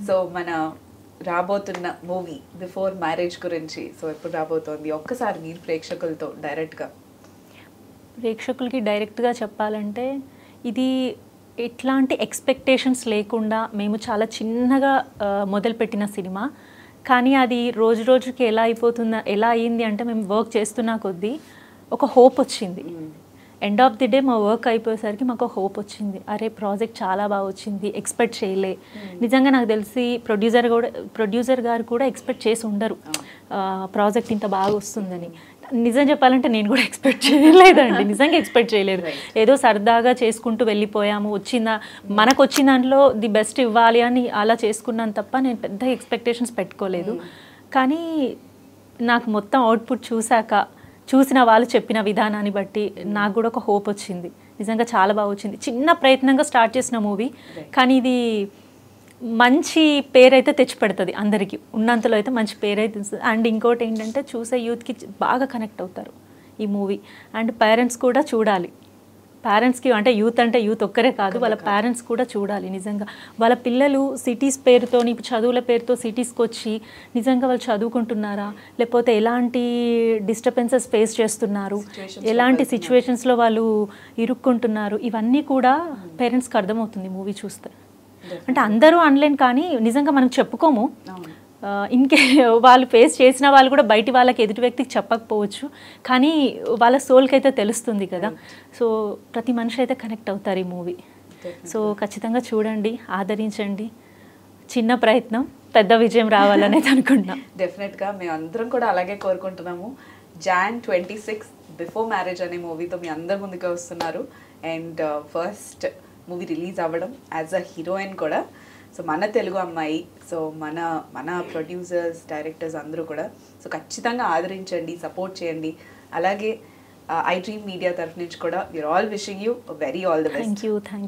So మన రాబోతున్న movie before marriage గురించి, సో ఎప్పుడు రాబోతోంది ఒక్కసారి మీరు ప్రేక్షకులతో డైరెక్ట్గా? ప్రేక్షకులకి డైరెక్ట్గా చెప్పాలంటే, ఇది ఎట్లాంటి ఎక్స్పెక్టేషన్స్ లేకుండా మేము చాలా చిన్నగా మొదలుపెట్టిన సినిమా. కానీ అది రోజు రోజుకి ఎలా అయింది అంటే, మేము వర్క్ చేస్తున్న కొద్దీ ఒక హోప్ వచ్చింది. ఎండ్ ఆఫ్ ది డే మా వర్క్ అయిపోయేసరికి మాకు హోప్ వచ్చింది. అరే ప్రాజెక్ట్ చాలా బాగా వచ్చింది, ఎక్స్పెక్ట్ చేయలే. నిజంగా నాకు తెలిసి ప్రొడ్యూసర్ గారు కూడా ఎక్స్పెక్ట్ చేసి ఉండరు ప్రాజెక్ట్ ఇంత బాగా వస్తుందని. నిజం చెప్పాలంటే నేను కూడా ఎక్స్పెక్ట్ చేయలేదండి, నిజంగా ఎక్స్పెక్ట్ చేయలేదు. ఏదో సరదాగా చేసుకుంటూ వెళ్ళిపోయాము, మనకు వచ్చిన దాంట్లో ది బెస్ట్ ఇవ్వాలి అని అలా చేసుకున్నాను తప్ప నేను పెద్ద ఎక్స్పెక్టేషన్స్ పెట్టుకోలేదు. కానీ నాకు మొత్తం అవుట్పుట్ చూసిన వాళ్ళు చెప్పిన విధానాన్ని బట్టి నాకు కూడా ఒక హోప్ వచ్చింది. నిజంగా చాలా బాగా వచ్చింది. చిన్న ప్రయత్నంగా స్టార్ట్ చేసిన మూవీ, కానీ ఇది మంచి పేరైతే తెచ్చిపెడుతుంది అందరికీ. ఉన్నంతలో అయితే మంచి పేరైతే ఇస్తుంది. అండ్ ఇంకోటి ఏంటంటే, చూసే యూత్కి బాగా కనెక్ట్ అవుతారు ఈ మూవీ. అండ్ పేరెంట్స్ కూడా చూడాలి. పేరెంట్స్కి అంటే యూత్ ఒక్కరే కాదు, వాళ్ళ పేరెంట్స్ కూడా చూడాలి. నిజంగా వాళ్ళ పిల్లలు సిటీస్ పేరుతో, చదువుల పేరుతో సిటీస్కి వచ్చి నిజంగా వాళ్ళు చదువుకుంటున్నారా, లేకపోతే ఎలాంటి డిస్టర్బెన్సెస్ ఫేస్ చేస్తున్నారు, ఎలాంటి సిచ్యువేషన్స్లో వాళ్ళు ఇరుక్కుంటున్నారు, ఇవన్నీ కూడా పేరెంట్స్కి అర్థమవుతుంది మూవీ చూస్తే. అంటే అందరూ అనలేను, కానీ నిజంగా మనం చెప్పుకోము. వాళ్ళు ఫేస్ చేసిన వాళ్ళు కూడా బయటి వాళ్ళకి, ఎదుటి వ్యక్తికి చెప్పకపోవచ్చు, కానీ వాళ్ళ సోల్కి అయితే తెలుస్తుంది కదా. సో ప్రతి మనిషి అయితే కనెక్ట్ అవుతారు ఈ మూవీ. సో ఖచ్చితంగా చూడండి, ఆదరించండి. చిన్న ప్రయత్నం పెద్ద విజయం రావాలనేది అనుకుంటున్నాం. డెఫినెట్గా మేము అందరం కూడా అలాగే కోరుకుంటున్నాము. Jan 26 బిఫోర్ మ్యారేజ్ అనే మూవీతో మీ అందరి ముందుకు వస్తున్నారు. అండ్ ఫస్ట్ మూవీ రిలీజ్ అవ్వడం యాజ్ అ హీరోయిన్ కూడా. సో మన తెలుగు అమ్మాయి, సో మన ప్రొడ్యూసర్స్, డైరెక్టర్స్ అందరూ కూడా సో ఖచ్చితంగా ఆదరించండి, సపోర్ట్ చేయండి. అలాగే ఐ డ్రీమ్ మీడియా తరఫు నుంచి కూడా we are all wishing you very all the best. Thank you.